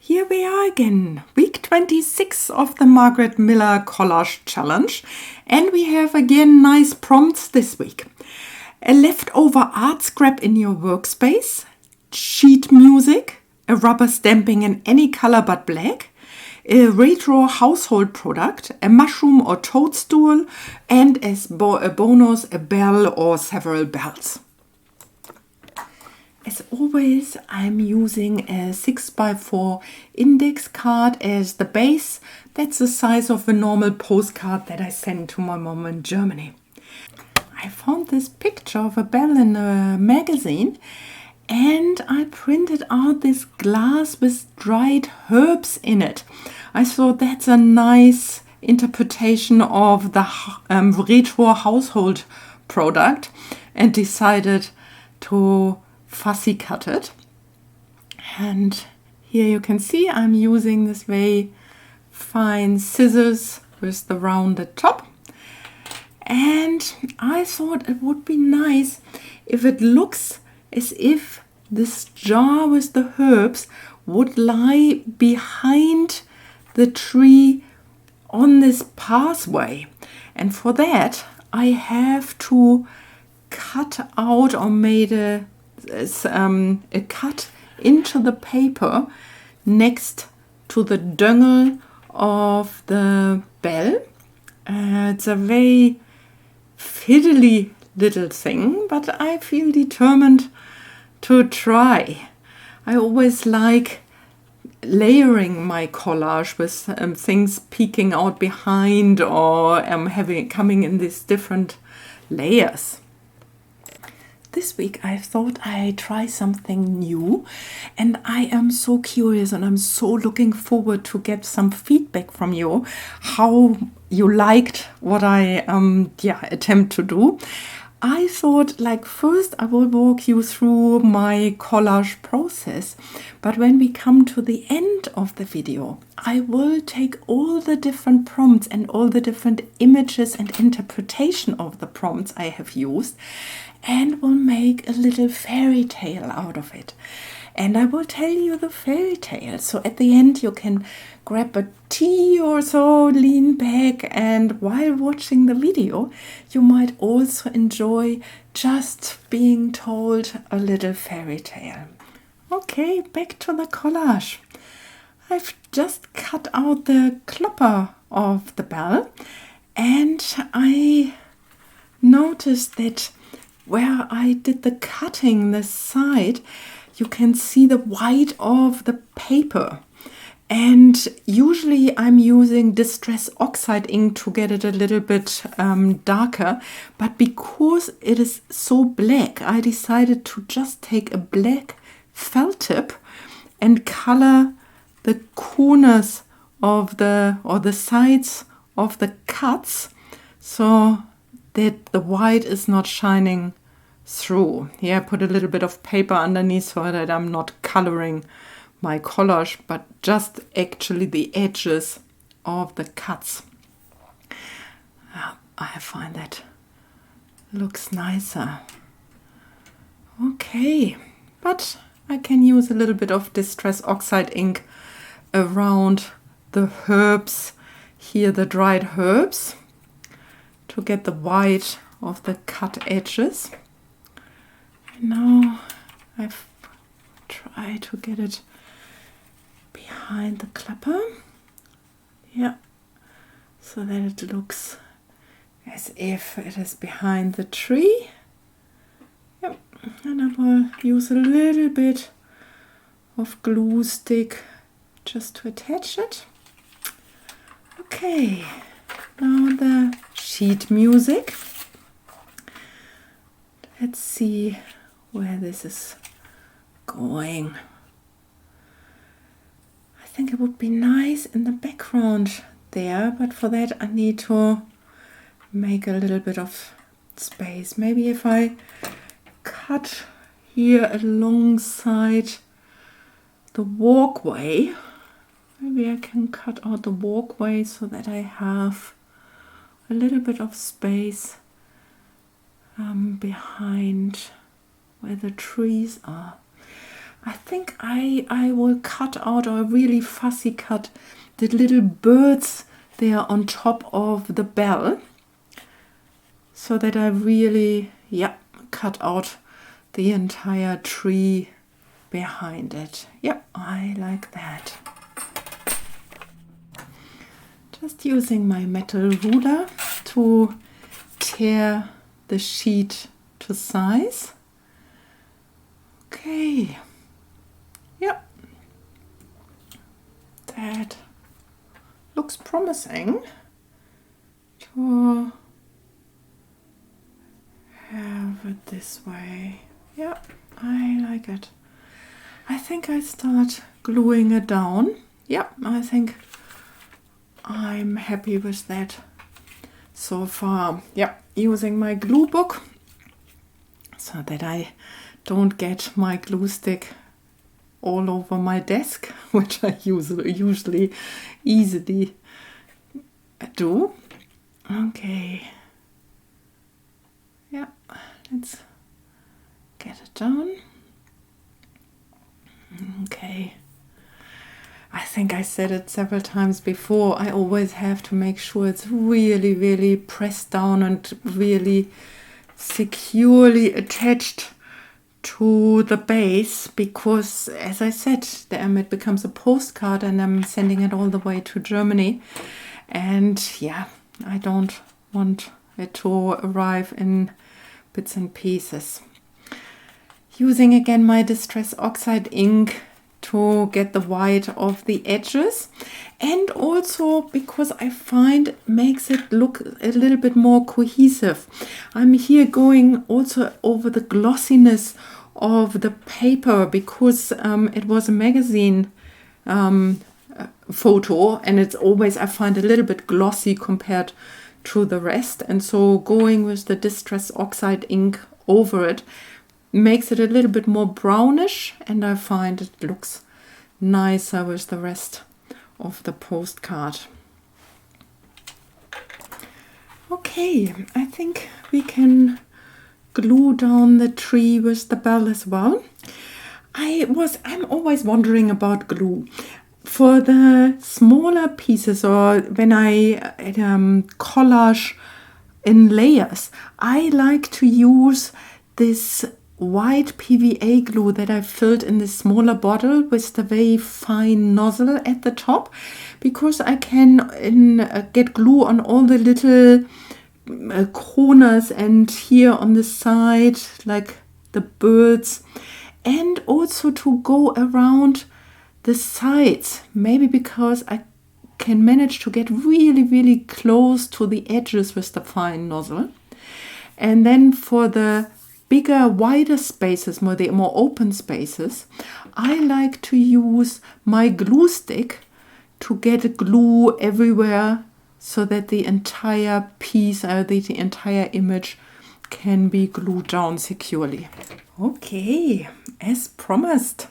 Here we are again, week 26 of the Margarete Miller Collage Challenge, and we have again nice prompts this week. A leftover art scrap in your workspace, sheet music, a rubber stamping in any color but black, a retro household product, a mushroom or toadstool, and as a bonus, a bell or several bells. As always, I'm using a 6x4 index card as the base. That's the size of a normal postcard that I sent to my mom in Germany. I found this picture of a bell in a magazine and I printed out this glass with dried herbs in it. I thought that's a nice interpretation of the retro household product and decided to fussy cut it. And here you can see I'm using this very fine scissors with the rounded top. And I thought it would be nice if it looks as if this jar with the herbs would lie behind the tree on this pathway. And for that I have to cut out or made a cut into the paper next to the dongle of the bell. It's a very fiddly little thing, but I feel determined to try. I always like layering my collage with things peeking out behind or coming in these different layers. This week I thought I'd try something new, and I am so curious and I'm so looking forward to get some feedback from you, how you liked what I attempt to do. I thought, first I will walk you through my collage process, but when we come to the end of the video, I will take all the different prompts and all the different images and interpretation of the prompts I have used and will make a little fairy tale out of it. And I will tell you the fairy tale. So at the end you can grab a tea or so, lean back, and while watching the video you might also enjoy just being told a little fairy tale. Okay, back to the collage. I've just cut out the klopper of the bell, and I noticed that where I did the cutting this side, you can see the white of the paper. And usually I'm using Distress Oxide ink to get it a little bit darker. But because it is so black, I decided to just take a black felt tip and color the corners of the sides of the cuts so that the white is not shining through. Here I put a little bit of paper underneath so that I'm not coloring my collage, but just actually the edges of the cuts. I find that looks nicer. Okay, but I can use a little bit of Distress Oxide ink around the herbs, here the dried herbs, to get the white of the cut edges. And now I've tried to get it behind the clapper, so that it looks as if it is behind the tree. And I will use a little bit of glue stick just to attach it. Okay, now the sheet music. Let's see where this is going. I think it would be nice in the background there, but for that I need to make a little bit of space. Maybe if I cut here alongside the walkway, maybe I can cut out the walkway so that I have a little bit of space behind where the trees are. I think I will cut out, or really fussy cut, the little birds there on top of the bell, so that I really, cut out the entire tree behind it. Yep, I like that. Just using my metal ruler to tear the sheet to size. Okay. Yep. That looks promising to have it this way. Yep, I like it. I think I start gluing it down. Yep, I think I'm happy with that so far. Yep, using my glue book so that I don't get my glue stick all over my desk, which I usually easily do. Okay. Yeah, let's get it done. Okay. I think I said it several times before. I always have to make sure it's really, really pressed down and really securely attached to the base, because, as I said, it becomes a postcard and I'm sending it all the way to Germany. And yeah, I don't want it to arrive in bits and pieces. Using again my Distress Oxide ink to get the white off the edges, and also because I find it makes it look a little bit more cohesive. I'm here going also over the glossiness of the paper, because it was a magazine photo, and it's always, I find, a little bit glossy compared to the rest, and so going with the Distress Oxide ink over it makes it a little bit more brownish, and I find it looks nicer with the rest of the postcard. Okay, I think we can glue down the tree with the bell as well. I'm always wondering about glue. For the smaller pieces, or when I collage in layers, I like to use this white PVA glue that I filled in this smaller bottle with the very fine nozzle at the top, because I can get glue on all the little corners and here on the side, like the birds, and also to go around the sides, maybe because I can manage to get really, really close to the edges with the fine nozzle. And then for the bigger, wider spaces, the more open spaces, I like to use my glue stick to get glue everywhere, so that the entire piece, or the entire image, can be glued down securely. Okay, as promised,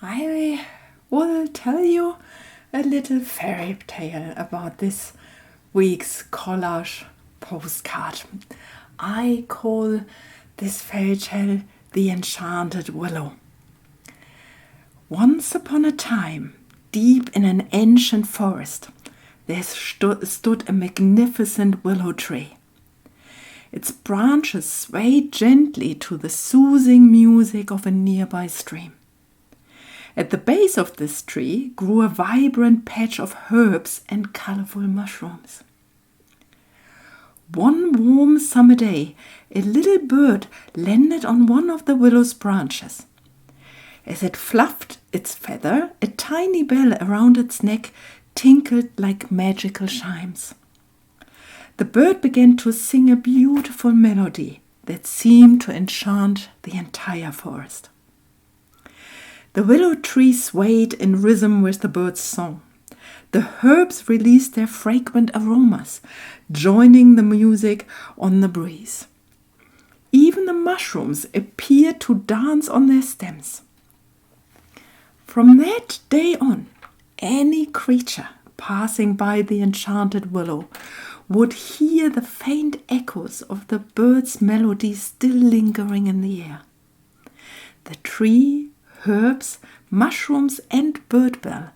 I will tell you a little fairy tale about this week's collage postcard. I call this fairy tale The Enchanted Willow. Once upon a time, deep in an ancient forest, there stood a magnificent willow tree. Its branches swayed gently to the soothing music of a nearby stream. At the base of this tree grew a vibrant patch of herbs and colorful mushrooms. One warm summer day, a little bird landed on one of the willow's branches. As it fluffed its feather, a tiny bell around its neck tinkled like magical chimes. The bird began to sing a beautiful melody that seemed to enchant the entire forest. The willow tree swayed in rhythm with the bird's song. The herbs released their fragrant aromas, joining the music on the breeze. Even the mushrooms appeared to dance on their stems. From that day on, any creature passing by the enchanted willow would hear the faint echoes of the bird's melody still lingering in the air. The tree herbs, mushrooms and bird bell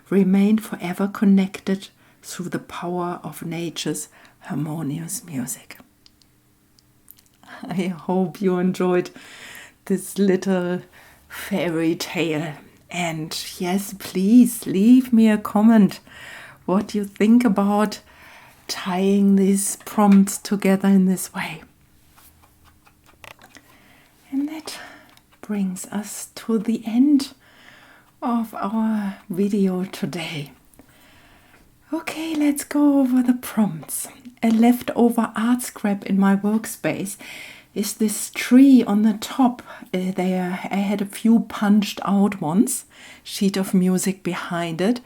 remain forever connected through the power of nature's harmonious music. I hope you enjoyed this little fairy tale. And yes, please leave me a comment what you think about tying these prompts together in this way. And that brings us to the end of our video today. Okay, let's go over the prompts. A leftover art scrap in my workspace is this tree on the top. There I had a few punched out ones, sheet of music behind it.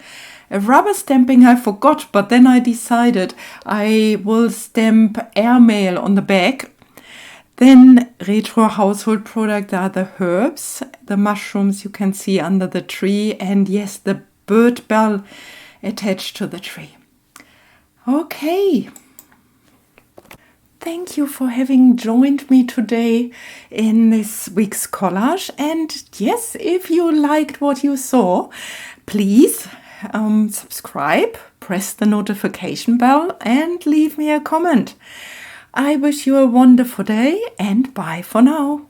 A rubber stamping I forgot, but then I decided I will stamp airmail on the back. Then retro household product are the herbs, the mushrooms you can see under the tree, and yes, the bird bell attached to the tree. Okay. Thank you for having joined me today in this week's collage. And yes, if you liked what you saw, please subscribe, press the notification bell, and leave me a comment. I wish you a wonderful day, and bye for now.